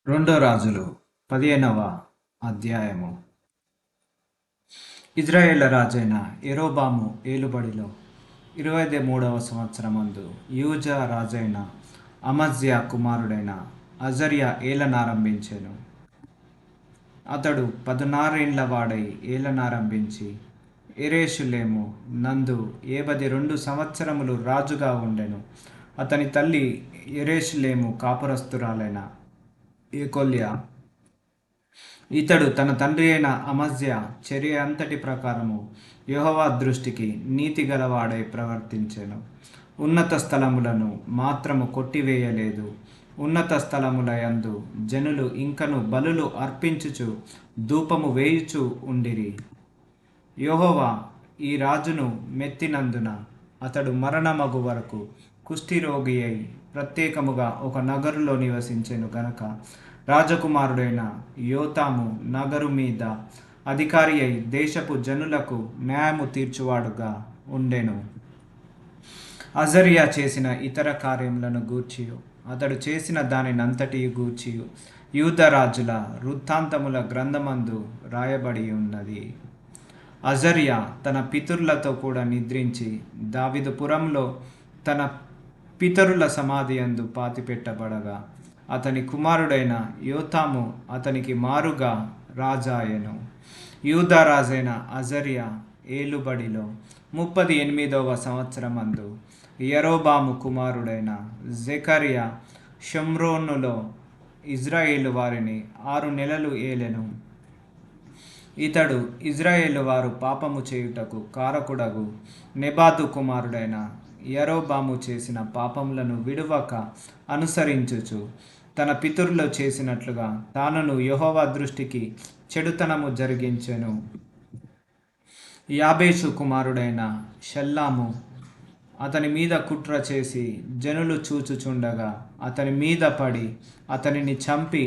రెండో రాజులు 15వ అధ్యాయము. ఇజ్రాయేళ్ల రాజైన యరొబాము ఏలుబడిలో 23వ సంవత్సరమందు యూదా రాజైన అమజ్యా కుమారుడైన అజర్యా ఏలనారంభించెను. అతడు 16 వాడై ఏలనారంభించి యెరూషలేము నందు 72 సంవత్సరములు రాజుగా ఉండెను. అతని తల్లి యెరూషలేము కాపురస్తురాలైన ఏకొల్యా. ఇతడు తన తండ్రి అయిన అమజ్యా చర్య అంతటి ప్రకారము యెహోవా దృష్టికి నీతి గలవాడై ప్రవర్తించెను. ఉన్నత స్థలములను మాత్రము కొట్టివేయలేదు. ఉన్నత స్థలముల యందు జనులు ఇంకను బలులు అర్పించుచు ధూపము వేయుచు ఉండిరి. యెహోవా ఈ రాజును మెత్తినందున అతడు మరణమగు వరకు కుష్ఠిరోగి అయి ప్రత్యేకముగా ఒక నగరులో నివసించెను గనక రాజకుమారుడైన యోతాము నగరు మీద అధికారి అయి దేశపు జనులకు న్యాయము తీర్చువాడుగా ఉండెను. అజర్యా చేసిన ఇతర కార్యములను గూర్చియు అతడు చేసిన దానినంతటి గూర్చియు యూదా రాజుల వృత్తాంతముల గ్రంథమందు రాయబడి ఉన్నది. అజర్యా తన పితరులతో కూడా నిద్రించి దావీదుపురంలో తన పితరుల సమాధి యందు పాతిపెట్టబడగా అతని కుమారుడైన యోతాము అతనికి మారుగా రాజాయెను. యూదా రాజైన అజర్యా ఏలుబడిలో 38వ సంవత్సరమందు యరొబాము కుమారుడైన జెకర్యా షోమ్రోనులో ఇజ్రాయేలు వారిని 6 నెలలు ఏలెను. ఇతడు ఇజ్రాయేలు వారు పాపము చేయుటకు కారకుడగు నెబాతు కుమారుడైన యరొబాము చేసిన పాపములను విడువక అనుసరించుచు తన పితరులు చేసినట్లుగా తానును యెహోవా దృష్టికి చెడుతనము జరిగించెను. యాబేషు కుమారుడైన షల్లాము అతని మీద కుట్ర చేసి జనులు చూచుచుండగా అతని మీద పడి అతనిని చంపి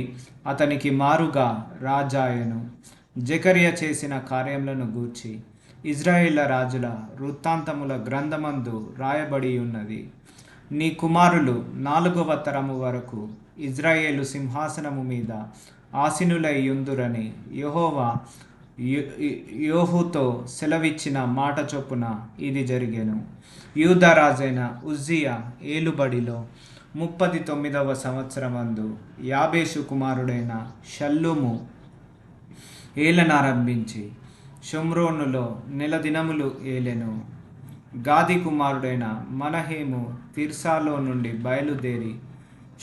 అతనికి మారుగా రాజాయెను. జెకర్యా చేసిన కార్యములను గూర్చి ఇజ్రాయేళ్ల రాజుల వృత్తాంతముల గ్రంథమందు రాయబడి ఉన్నది. నీ కుమారులు 4వ తరము వరకు ఇజ్రాయేలు సింహాసనము మీద ఆసీనులై యుందురని యెహోవా యోహుతో సెలవిచ్చిన మాట చొప్పున ఇది జరిగెను. యూదా రాజైన ఉజ్జియా ఏలుబడిలో 39వ సంవత్సరమందు యాబేషు కుమారుడైన షల్లూము ఏలనారంభించి షోమ్రోనులో 1 దినములు ఏలెను. గాది కుమారుడైన మనహేము తిర్సాలో నుండి బయలుదేరి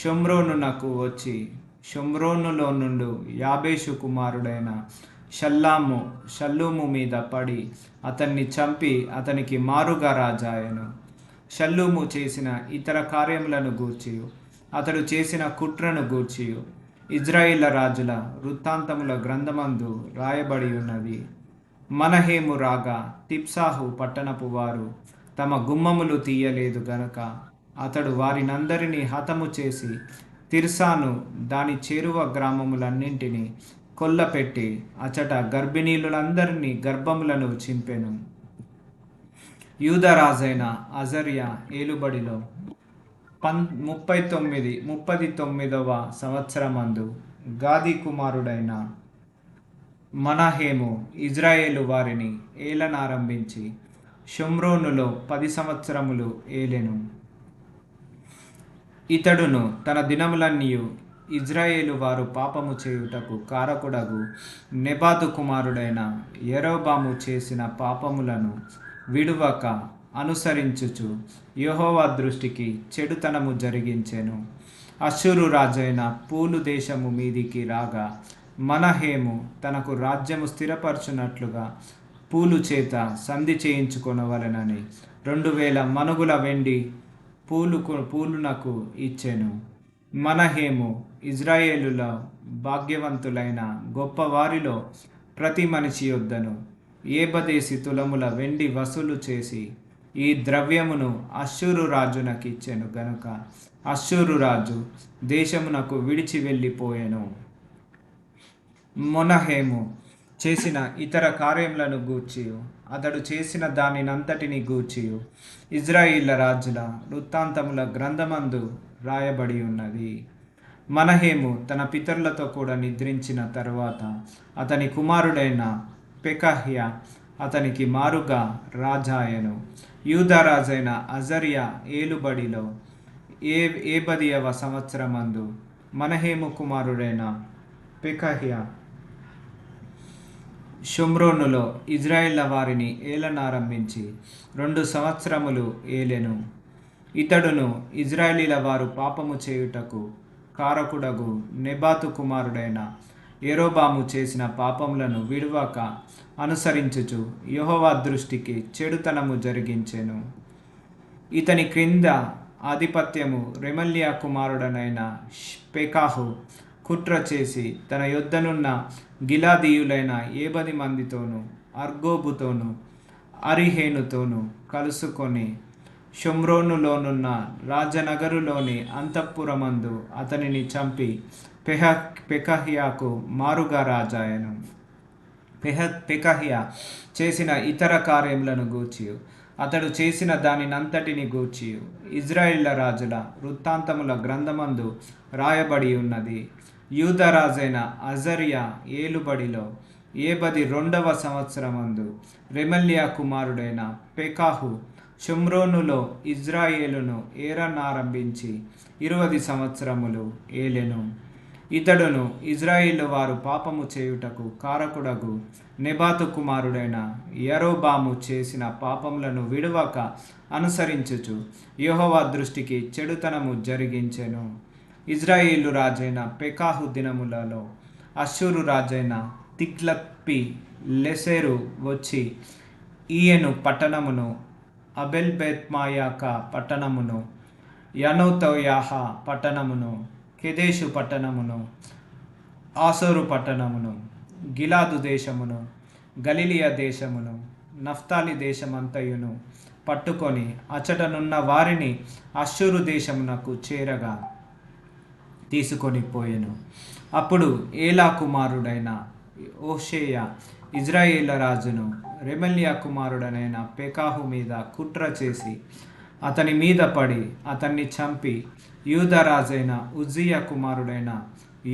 షోమ్రోనునకు వచ్చి షోమ్రోనులో నుండి యాబేషు కుమారుడైన షల్లూము మీద పడి అతన్ని చంపి అతనికి మారుగా రాజాయెను. షల్లూము చేసిన ఇతర కార్యములను గూర్చియు అతడు చేసిన కుట్రను గూర్చియు ఇజ్రాయేళ్ల రాజుల వృత్తాంతముల గ్రంథమందు రాయబడి ఉన్నది. మనహేము రాగా తిప్సాహు పట్టణపు వారు తమ గుమ్మములు తీయలేదు గనక అతడు వారినందరినీ హతము చేసి తిర్సాను దాని చేరువ గ్రామములన్నింటినీ కొల్లపెట్టి అచట గర్భిణీలందరినీ గర్భములను చింపెను. యూదా రాజైన అజర్యా ఏలుబడిలో 39వ సంవత్సరమందు గాది కుమారుడైన మనహేము ఇజ్రాయేలు వారిని ఏలనారంభించి షోమ్రోనులో 10 సంవత్సరములు ఏలెను. ఇతడును తన దినములన్నీయు ఇజ్రాయేలు వారు పాపము చేయుటకు కారకుడగు నెబాతు కుమారుడైన యరొబాము చేసిన పాపములను విడువక అనుసరించుచు యెహోవా దృష్టికి చెడుతనము జరిగించెను. అష్షూరు రాజైన పూలు దేశము మీదికి రాగా మనహేము తనకు రాజ్యము స్థిరపరచునట్లుగా పూలు చేత సంధి చేయించుకొనవలెనని 2000 మనుగుల వెండి పూలునకు ఇచ్చెను. మనహేము ఇజ్రాయేలుల భాగ్యవంతులైన గొప్పవారిలో ప్రతి మనిషి యొద్దను 50 తులముల వెండి వసూలు చేసి ఈ ద్రవ్యమును అష్షూరు రాజునకిచ్చెను గనుక అష్షూరు రాజు దేశమునకు విడిచి వెళ్ళిపోయెను. మనహేము చేసిన ఇతర కార్యములను గూర్చియు అతడు చేసిన దానినంతటిని గూర్చియు ఇజ్రాయేళ్ల రాజుల వృత్తాంతముల గ్రంథమందు రాయబడి ఉన్నది. మనహేము తన పితరులతో కూడా నిద్రించిన తరువాత అతని కుమారుడైన పెకహ్య అతనికి మారుగా రాజాయను. యూదారాజైన అజర్యా ఏలుబడిలో ఏబదియవ సంవత్సరమందు మనహేము కుమారుడైన పెకహ్య షోమ్రోనులో ఇజ్రాయేళ్ల వారిని ఏలనారంభించి 2 సంవత్సరములు ఏలెను. ఇతడును ఇజ్రాయేలీల వారు పాపము చేయుటకు కారకుడగు నెబాతు కుమారుడైన యెరోబాము చేసిన పాపములను విడువక అనుసరించుచు యెహోవా దృష్టికి చెడుతనము జరిగించెను. ఇతని క్రింద ఆధిపత్యము రెమల్యా కుమారుడనైన పెకాహు కుట్ర చేసి తన యొద్దనున్న గిలాదీయులైన 70 మందితోనూ అర్గోబుతోనూ అరిహేనుతోనూ కలుసుకొని షోమ్రోనులోనున్న రాజనగరులోని అంతఃపురమందు అతనిని చంపి పెకహ్యాకు మారుగా రాజాయను. పెకహ్య చేసిన ఇతర కార్యములను గూర్చి అతడు చేసిన దానినంతటిని గూర్చి ఇజ్రాయేళ్ల రాజుల వృత్తాంతముల గ్రంథమందు రాయబడి ఉన్నది. యూదారాజైన అజర్యా ఏలుబడిలో 72వ సంవత్సరమందు రెమల్యా కుమారుడైన పెకాహు షోమ్రోనులో ఇజ్రాయేలును ఏలనారంభించి 20 సంవత్సరములు ఏలెను. ఇతడును ఇజ్రాయేలు వారు పాపము చేయుటకు కారకుడగు నెబాతు కుమారుడైన యరొబాము చేసిన పాపములను విడువక అనుసరించుచు యెహోవా దృష్టికి చెడుతనము జరిగించెను. ఇజ్రాయేలు రాజైన పెకాహు దినములలో అష్షూరు రాజైన తిగ్లత్పిలెసెరు వచ్చి ఈయెను పట్టణమును, అబెల్బేత్మాయాక పట్టణమును, యనోతోయాహ పట్టణమును, కెదెషు పట్టణమును, ఆసోరు పట్టణమును, గిలాదు దేశమును, గలిలియ దేశమును, నఫ్తాలి దేశమంతయును పట్టుకొని అచటనున్న వారిని అష్షూరు దేశమునకు చేరగా తీసుకొని పోయెను. అప్పుడు ఏలా కుమారుడైన హోషేయ ఇజ్రాయేళ్ల రాజును రెమల్యా కుమారుడనైన పెకాహు మీద కుట్ర చేసి అతని మీద పడి అతన్ని చంపి యూదారాజైన ఉజ్జియా కుమారుడైన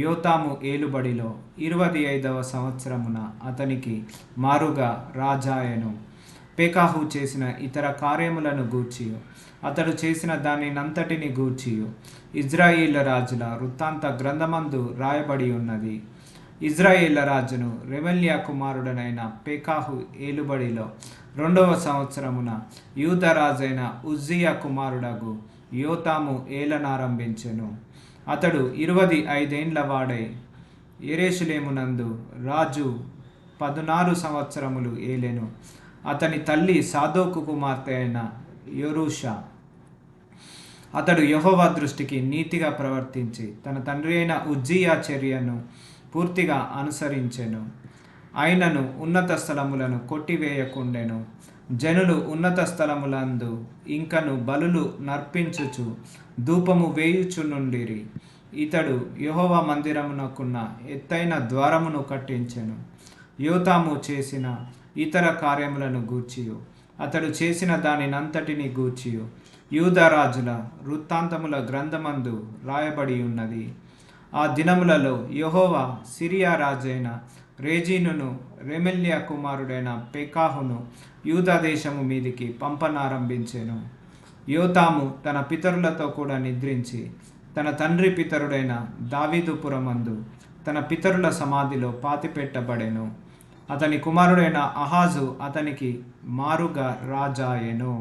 యోతాము ఏలుబడిలో 25వ సంవత్సరమున అతనికి మారుగా రాజాయను. పెకాహు చేసిన ఇతర కార్యములను గూర్చి అతడు చేసిన దానినంతటిని గూర్చి ఇజ్రాయేళ్ల రాజుల వృత్తాంత గ్రంథమందు రాయబడి ఉన్నది. ఇజ్రాయేళ్ల రాజును రెమల్యా కుమారుడనైన పెకాహు ఏలుబడిలో 2వ సంవత్సరమున యూదారాజైన ఉజ్జియా కుమారుడగు యోతాము ఏలనారంభించెను. అతడు 25 ఏండ్ల వాడై యెరూషలేమునందు రాజు 16 సంవత్సరములు ఏలెను. అతని తల్లి సాదోకు కుమార్తె అయిన యెరూషా. అతడు యెహోవా దృష్టికి నీతిగా ప్రవర్తించి తన తండ్రి అయిన ఉజ్జియా చర్యను పూర్తిగా అనుసరించెను. ఆయనను ఉన్నత స్థలములను కొట్టివేయకుండెను. జనులు ఉన్నత స్థలములందు ఇంకను బలులు నర్పించుచు ధూపము వేయుచునుండిరి. ఇతడు యెహోవా మందిరమునకున్న ఎత్తైన ద్వారమును కట్టించెను. యోతాము చేసిన ఇతర కార్యములను గూర్చియు అతడు చేసిన దానినంతటిని గూర్చియు యూదారాజుల వృత్తాంతముల గ్రంథమందు రాయబడి ఉన్నది. ఆ దినములలో యెహోవా సిరియా రాజైన రేజీనును రెమల్యా కుమారుడైన పెకాహును యూదా దేశము మీదికి పంపనారంభించెను. యోతాము తన పితరులతో కూడా నిద్రించి తన తండ్రి పితరుడైన దావీదుపురమందు తన పితరుల సమాధిలో పాతిపెట్టబడెను. అతని కుమారుడైన అహాజు అతనికి మారుగా రాజాయెను.